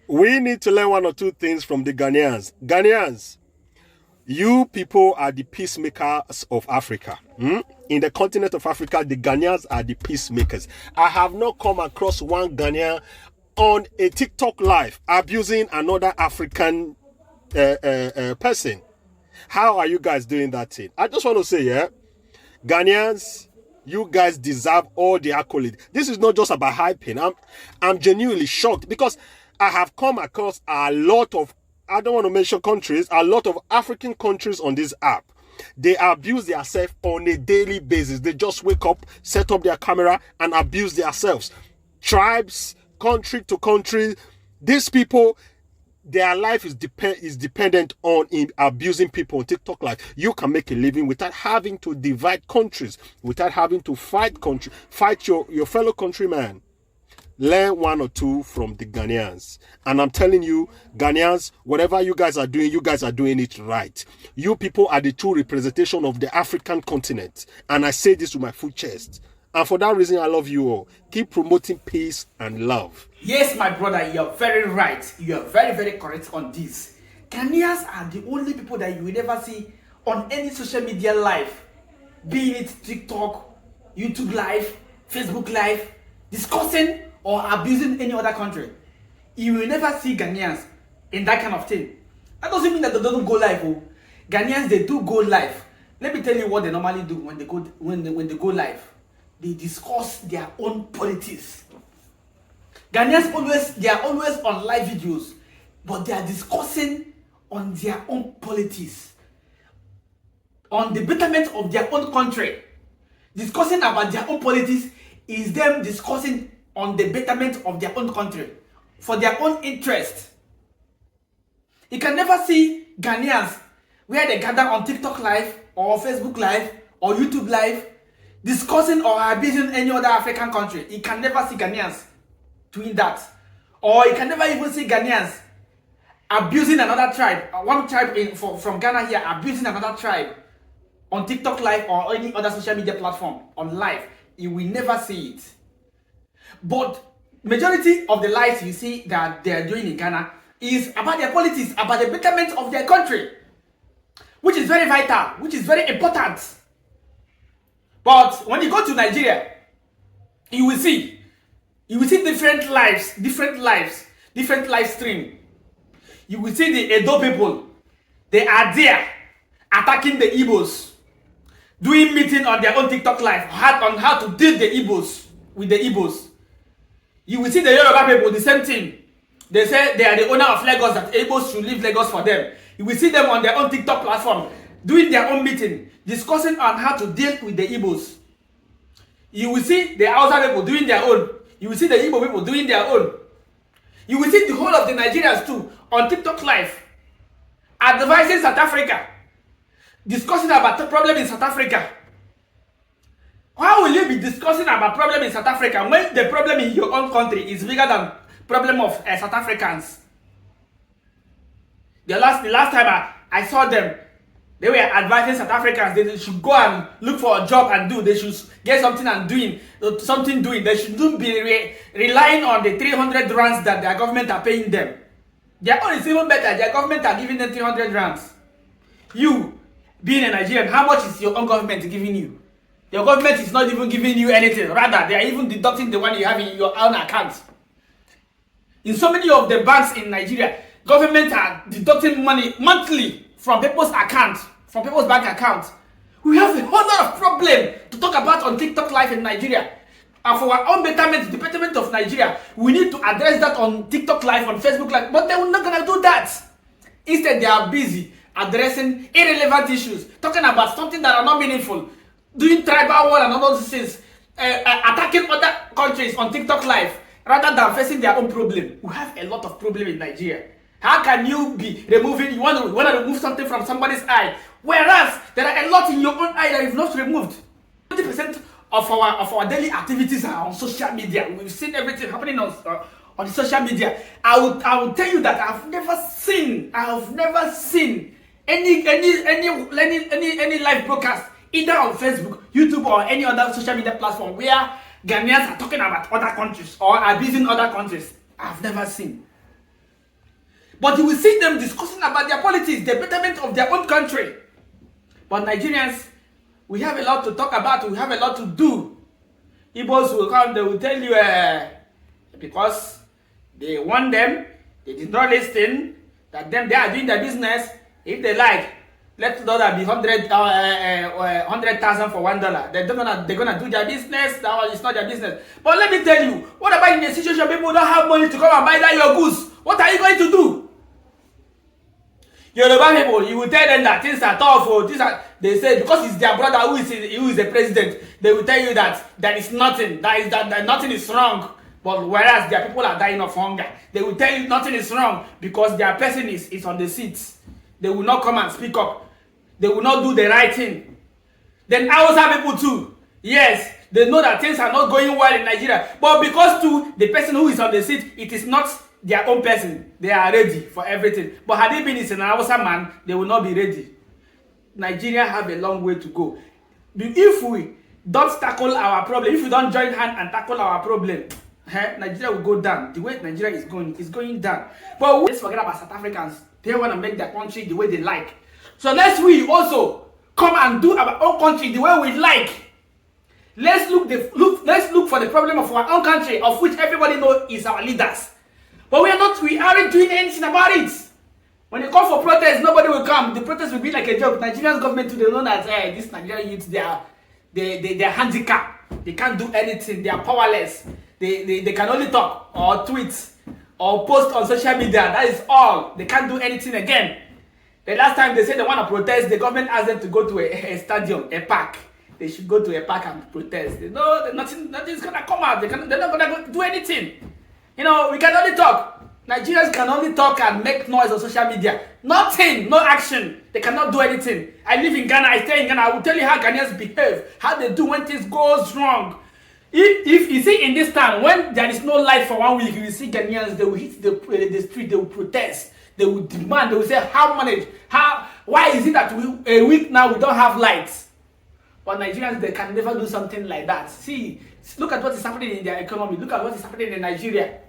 We need to learn one or two things from the Ghanaians. Ghanaians, you people are the peacemakers of Africa. In the continent of Africa, the Ghanaians are the peacemakers. I have not come across one Ghanaian on a TikTok live abusing another African person. How are you guys doing that thing? I just want to say, Ghanaians, you guys deserve all the accolade. This is not just about hyping. I'm genuinely shocked because I have come across a lot of, I don't want to mention countries, a lot of African countries on this app. They abuse themselves on a daily basis. They just wake up, set up their camera and abuse themselves. Tribes, country to country, these people, their life is dependent on abusing people on TikTok Live. You can make a living without having to divide countries, without having to fight your fellow countryman. Learn one or two from the Ghanaians. And I'm telling you, Ghanaians, whatever you guys are doing it right. You people are the true representation of the African continent. And I say this with my full chest. And for that reason, I love you all. Keep promoting peace and love. Yes, my brother, you're very right. You are very, very correct on this. Ghanaians are the only people that you will never see on any social media live, be it TikTok, YouTube Live, Facebook Live, discussing or abusing any other country. You will never see Ghanaians in that kind of thing. That doesn't mean that they don't go live. Oh. Ghanaians, they do go live. Let me tell you what they normally do when they go live. They discuss their own politics. Ghanaians they are always on live videos, but they are discussing on their own politics, on the betterment of their own country. Discussing about their own politics is them discussing on the betterment of their own country for their own interest. You can never see Ghanaians where they gather on TikTok Live or Facebook Live or YouTube Live discussing or abusing any other African country. You can never see Ghanaians doing that. Or you can never even see Ghanaians abusing another tribe. One tribe from Ghana here abusing another tribe on TikTok Live or any other social media platform on live. You will never see it. But majority of the lives you see that they are doing in Ghana is about their politics, about the betterment of their country, which is very vital, which is very important. But when you go to Nigeria, you will see different live stream. You will see the Edo people. They are there attacking the Igbos, doing meeting on their own TikTok Live on how to deal the Igbos with the Igbos. You will see the Yoruba people, the same thing. They say they are the owner of Lagos, that Igbos should leave Lagos for them. You will see them on their own TikTok platform, doing their own meeting, discussing on how to deal with the Igbos. You will see the Hausa people doing their own. You will see the Igbo people doing their own. You will see the whole of the Nigerians too on TikTok Live, advising South Africa, discussing about the problem in South Africa. How will you be discussing about problem in South Africa when the problem in your own country is bigger than problem of South Africans? The last time I saw them, they were advising South Africans they should go and look for a job and do. They should get something and doing. They shouldn't be relying on the 300 rands that their government are paying them. Their own is even better. Their government are giving them 300 rands. You, being a Nigerian, how much is your own government giving you? Your government is not even giving you anything. Rather, they are even deducting the one you have in your own account. In so many of the banks in Nigeria, government are deducting money monthly from people's accounts, from people's bank accounts. We have a whole lot of problem to talk about on TikTok Live in Nigeria. And for our own betterment, the betterment of Nigeria, we need to address that on TikTok Live, on Facebook Live. But they're not going to do that. Instead, they are busy addressing irrelevant issues, talking about something that are not meaningful, doing tribal war and all those things, attacking other countries on TikTok Live, rather than facing their own problem. We have a lot of problem in Nigeria. How can you be removing, you want to remove something from somebody's eye, whereas there are a lot in your own eye that you've not removed? 20% of our daily activities are on social media. We've seen everything happening on the social media. I will tell you that I've never seen any live broadcast either on Facebook, YouTube, or any other social media platform where Ghanaians are talking about other countries or abusing other countries. I've never seen. But you will see them discussing about their politics, the betterment of their own country. But Nigerians, we have a lot to talk about, we have a lot to do. Igbos will come, they will tell you, because they want them, they did not listen, that them, they are doing their business. If they like, let the dollar be 100,000 for $1. They're gonna do their business. That is not their business. But let me tell you, what about in a situation people don't have money to come and buy that your goods? What are you going to do? Yoruba people, you will tell them that things are tough. Or they say because it's their brother who is the president. They will tell you that there is nothing. That nothing is wrong. But whereas their people are dying of hunger, they will tell you nothing is wrong because their person is on the seats. They will not come and speak up. They will not do the right thing. Then Hausa people too. Yes, they know that things are not going well in Nigeria. But because to the person who is on the seat, it is not their own person. They are ready for everything. But had it been an Hausa man, they will not be ready. Nigeria have a long way to go. If we don't tackle our problem, if we don't join hands and tackle our problem, Nigeria will go down. The way Nigeria is going down. But let's forget about South Africans. They want to make their country the way they like. So let's we also come and do our own country the way we like. Let's look for the problem of our own country, of which everybody knows is our leaders. But we aren't doing anything about it. When they call for protest, nobody will come. The protest will be like a joke. Nigerian government today know that this Nigerian youth, they are handicapped. They can't do anything. They are powerless. They can only talk or tweet or post on social media. That is all. They can't do anything again. The last time they said they want to protest, the government asked them to go to a stadium, a park. They should go to a park and protest. They know nothing's gonna come out. They're not gonna do anything. You know, we can only talk. Nigerians can only talk and make noise on social media. Nothing, no action. They cannot do anything. I live in Ghana, I stay in Ghana. I will tell you how Ghanaians behave, how they do when things goes wrong. If you see in this town, when there is no light for 1 week, you will see Ghanaians, they will hit the street, they will protest. They will demand, they will say, why is it that a week now we don't have lights? But Nigerians, they can never do something like that. See, look at what is happening in their economy. Look at what is happening in Nigeria.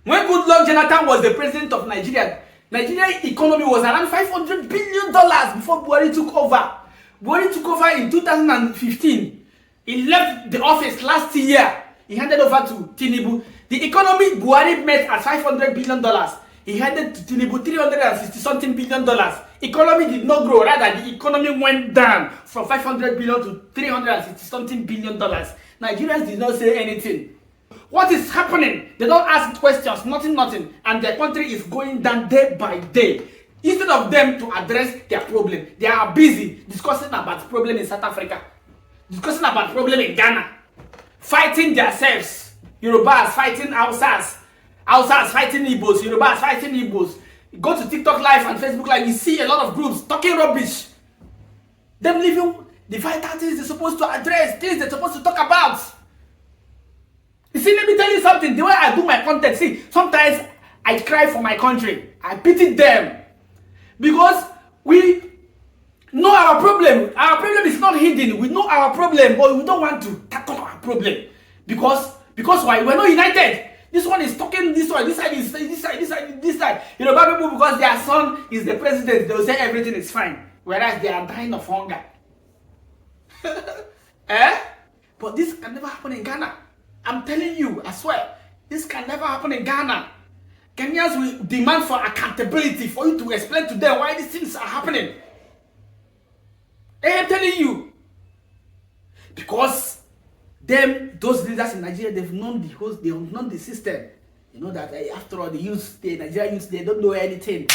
When Goodluck Jonathan was the president of Nigeria, Nigeria's economy was around $500 billion before Buhari took over. Buhari took over in 2015. He left the office last year. He handed over to Tinubu. The economy Buhari met at $500 billion. He handed to Tinubu $360-something billion. Economy did not grow, rather the economy went down from $500 billion to $360-something billion. Nigerians did not say anything. What is happening? They don't ask questions, nothing, and their country is going down day by day. Instead of them to address their problem, they are busy discussing about problem in South Africa, discussing about problem in Ghana, fighting themselves. Yorubas fighting Hausas. Hausas fighting Igbos, Yorubas fighting Igbos. Go to TikTok Live and Facebook Live, you see a lot of groups talking rubbish. Them leaving the vital things they're supposed to address, things they're supposed to talk about. You see, let me tell you something. The way I do my content, see, sometimes I cry for my country. I pity them. Because we know our problem. Our problem is not hidden. We know our problem, but we don't want to tackle our problem. Because why? We're not united. This one is talking this way, this side is this side. You know, bad people, because their son is the president, they will say everything is fine. Whereas they are dying of hunger. But this can never happen in Ghana. I'm telling you, I swear, this can never happen in Ghana. Kenyans will demand for accountability, for you to explain to them why these things are happening. I am telling you. Because those leaders in Nigeria, they've known the system. You know that after all, the Nigerian youth, they don't know anything.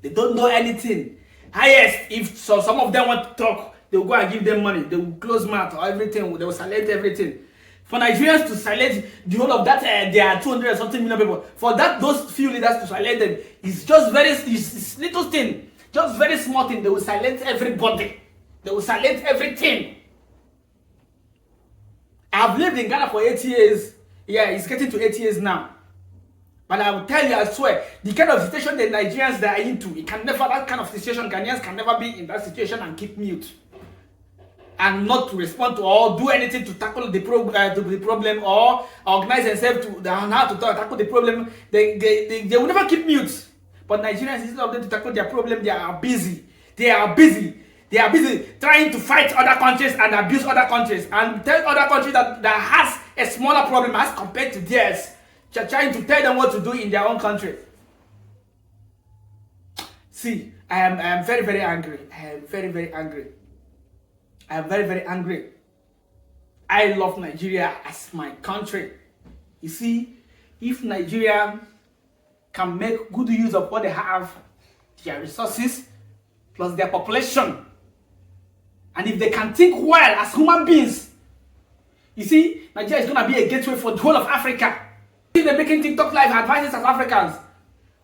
They don't know anything. Highest, if some of them want to talk, they will go and give them money. They will close mouth or everything. They will silence everything. For Nigerians to silence the whole of that, there are 200 and something million people. For those few leaders to silence them, it's just it's little thing, just very small thing. They will silence everybody. They will silence everything. I've lived in Ghana for 8 years. Yeah, it's getting to 8 years now. But I will tell you, I swear, the kind of situation the Nigerians are into, that kind of situation, Ghanaians can never be in that situation and keep mute. And not to respond to or do anything to tackle the problem or organize themselves to how to tackle the problem. They will never keep mute. But Nigerians, instead of them to tackle their problem, they are busy. They are busy. They are busy trying to fight other countries and abuse other countries and tell other countries that has a smaller problem as compared to theirs. They're trying to tell them what to do in their own country. See, I am very, very angry. I am very, very angry. I am very, very angry. I love Nigeria as my country. You see, if Nigeria can make good use of what they have, their resources, plus their population, and if they can think well as human beings, you see, Nigeria is going to be a gateway for the whole of Africa. They're making TikTok live advising South Africans.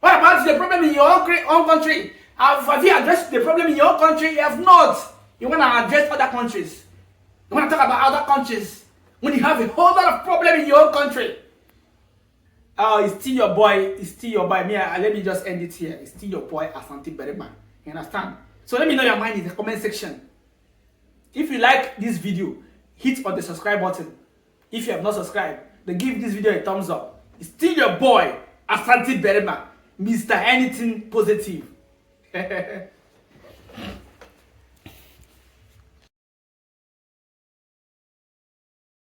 What about the problem in your own country? Have you addressed the problem in your own country? You have not. You want to address other countries. You want to talk about other countries when you have a whole lot of problem in your own country. Oh, it's still your boy. It's still your boy. Let me just end it here. It's still your boy, Asante Berima. You understand? So let me know your mind in the comment section. If you like this video, hit on the subscribe button. If you have not subscribed, then give this video a thumbs up. It's still your boy, Asante Berima, Mr. Anything Positive.